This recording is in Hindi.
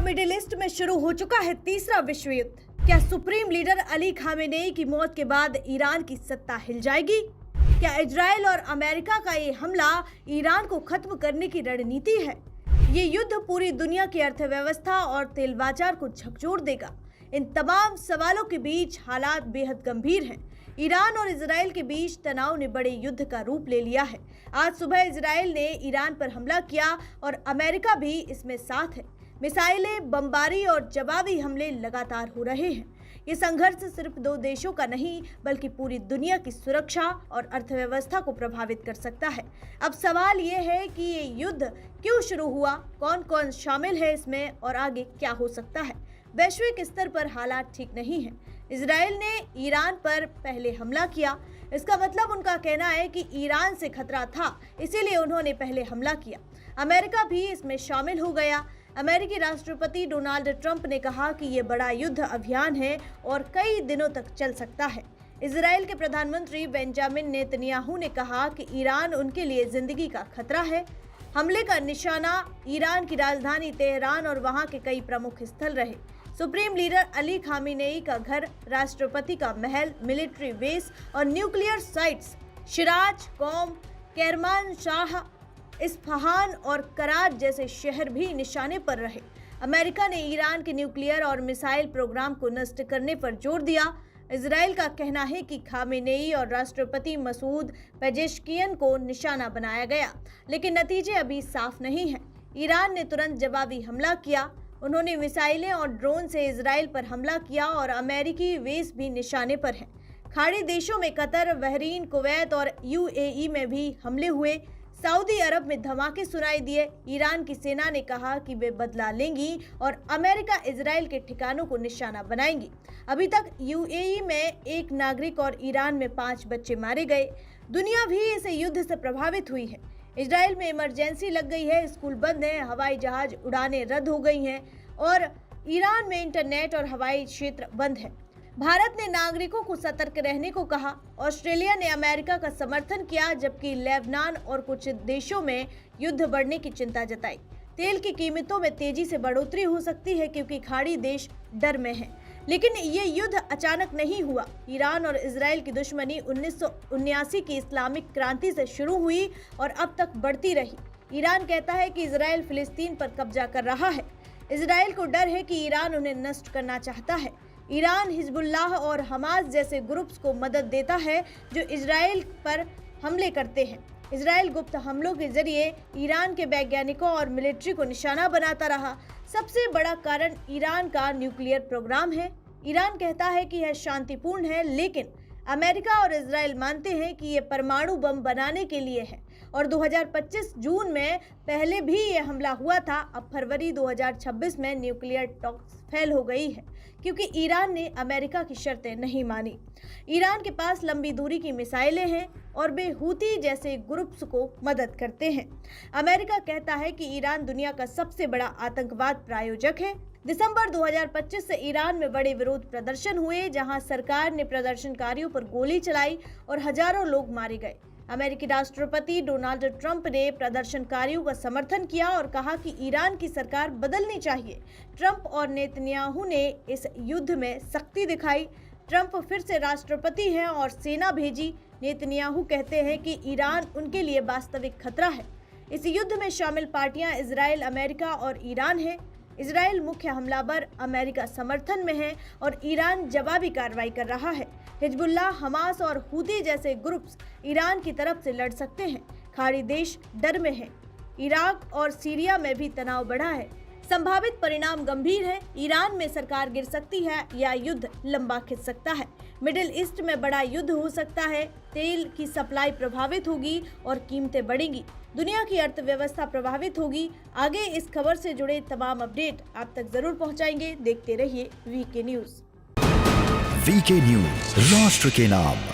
मिडिल ईस्ट में शुरू हो चुका है तीसरा विश्व युद्ध। क्या सुप्रीम लीडर अली खामेनेई की मौत के बाद ईरान की सत्ता हिल जाएगी? क्या इजराइल और अमेरिका का ये हमला ईरान को खत्म करने की रणनीति है? ये युद्ध पूरी दुनिया की अर्थव्यवस्था और तेल बाजार को झकझोर देगा। इन तमाम सवालों के बीच हालात बेहद गंभीर हैं। ईरान और इजराइल के बीच तनाव ने बड़े युद्ध का रूप ले लिया है। आज सुबह इजराइल ने ईरान पर हमला किया और अमेरिका भी इसमें साथ है। मिसाइलें, बमबारी और जवाबी हमले लगातार हो रहे हैं। ये संघर्ष सिर्फ दो देशों का नहीं बल्कि पूरी दुनिया की सुरक्षा और अर्थव्यवस्था को प्रभावित कर सकता है। अब सवाल ये है कि ये युद्ध क्यों शुरू हुआ, कौन कौन शामिल है इसमें और आगे क्या हो सकता है। वैश्विक स्तर पर हालात ठीक नहीं हैं। इजराइल ने ईरान पर पहले हमला किया। इसका मतलब उनका कहना है कि ईरान से खतरा था, इसीलिए उन्होंने पहले हमला किया। अमेरिका भी इसमें शामिल हो गया। अमेरिकी राष्ट्रपति डोनाल्ड ट्रंप ने कहा कि ये बड़ा युद्ध अभियान है और कई दिनों तक चल सकता है। इजराइल के प्रधानमंत्री बेंजामिन नेतन्याहू ने कहा कि ईरान उनके लिए जिंदगी का खतरा है। हमले का निशाना ईरान की राजधानी तेहरान और वहां के कई प्रमुख स्थल रहे। सुप्रीम लीडर अली खामेनेई का घर, राष्ट्रपति का महल, मिलिट्री बेस और न्यूक्लियर साइट्स शिराज, कौम, केरमानशाह, इस्फहान और कराच जैसे शहर भी निशाने पर रहे। अमेरिका ने ईरान के न्यूक्लियर और मिसाइल प्रोग्राम को नष्ट करने पर जोर दिया। इजराइल का कहना है कि खामेनेई और राष्ट्रपति मसूद पेजेश्कियन को निशाना बनाया गया, लेकिन नतीजे अभी साफ नहीं हैं। ईरान ने तुरंत जवाबी हमला किया। उन्होंने मिसाइलें और ड्रोन से इजराइल पर हमला किया और अमेरिकी बेस भी निशाने पर हैं। खाड़ी देशों में कतर, बहरीन, कुवैत और यूएई में भी हमले हुए। सऊदी अरब में धमाके सुनाई दिए। ईरान की सेना ने कहा कि वे बदला लेंगी और अमेरिका इजराइल के ठिकानों को निशाना बनाएंगी। अभी तक यूएई में 1 नागरिक और ईरान में 5 बच्चे मारे गए। दुनिया भी इस युद्ध से प्रभावित हुई है। इजराइल में इमरजेंसी लग गई है, स्कूल बंद हैं, हवाई जहाज उड़ानें रद्द हो गई हैं और ईरान में इंटरनेट और हवाई क्षेत्र बंद है। भारत ने नागरिकों को सतर्क रहने को कहा। ऑस्ट्रेलिया ने अमेरिका का समर्थन किया, जबकि लेबनान और कुछ देशों में युद्ध बढ़ने की चिंता जताई। तेल की कीमतों में तेजी से बढ़ोतरी हो सकती है क्योंकि खाड़ी देश डर में हैं। लेकिन ये युद्ध अचानक नहीं हुआ। ईरान और इजराइल की दुश्मनी 1979 की इस्लामिक क्रांति से शुरू हुई और अब तक बढ़ती रही। ईरान कहता है कि इजराइल फिलिस्तीन पर कब्जा कर रहा है। इजराइल को डर है कि ईरान उन्हें नष्ट करना चाहता है। ईरान हिजबुल्लाह और हमास जैसे ग्रुप्स को मदद देता है जो इजराइल पर हमले करते हैं। इजराइल गुप्त हमलों के जरिए ईरान के वैज्ञानिकों और मिलिट्री को निशाना बनाता रहा। सबसे बड़ा कारण ईरान का न्यूक्लियर प्रोग्राम है। ईरान कहता है कि यह शांतिपूर्ण है, लेकिन अमेरिका और इजराइल मानते हैं कि यह परमाणु बम बनाने के लिए है और 2025 जून में पहले भी यह हमला हुआ था। अब फरवरी 2026 में न्यूक्लियर टॉक्स फेल हो गई है क्योंकि ईरान ने अमेरिका की शर्तें नहीं मानी। ईरान के पास लंबी दूरी की मिसाइलें हैं और वे हूती जैसे ग्रुप्स को मदद करते हैं। अमेरिका कहता है कि ईरान दुनिया का सबसे बड़ा आतंकवाद प्रायोजक है। दिसंबर 2025 से ईरान में बड़े विरोध प्रदर्शन हुए, जहां सरकार ने प्रदर्शनकारियों पर गोली चलाई और हजारों लोग मारे गए। अमेरिकी राष्ट्रपति डोनाल्ड ट्रंप ने प्रदर्शनकारियों का समर्थन किया और कहा कि ईरान की सरकार बदलनी चाहिए। ट्रंप और नेतन्याहू ने इस युद्ध में सख्ती दिखाई। ट्रंप फिर से राष्ट्रपति हैं और सेना भेजी। नेतन्याहू कहते हैं कि ईरान उनके लिए वास्तविक खतरा है। इस युद्ध में शामिल पार्टियां इजराइल, अमेरिका और ईरान है। इजराइल मुख्य हमलावर अमेरिका समर्थन में है और ईरान जवाबी कार्रवाई कर रहा है। हिजबुल्लाह, हमास और हूती जैसे ग्रुप्स ईरान की तरफ से लड़ सकते हैं। खाड़ी देश डर में है। इराक और सीरिया में भी तनाव बढ़ा है। संभावित परिणाम गंभीर है। ईरान में सरकार गिर सकती है या युद्ध लंबा खिंच सकता है। मिडिल ईस्ट में बड़ा युद्ध हो सकता है। तेल की सप्लाई प्रभावित होगी और कीमतें बढ़ेंगी। दुनिया की अर्थव्यवस्था प्रभावित होगी। आगे इस खबर से जुड़े तमाम अपडेट आप तक जरूर पहुंचाएंगे। देखते रहिए वीके न्यूज। वीके न्यूज, राष्ट्र के नाम।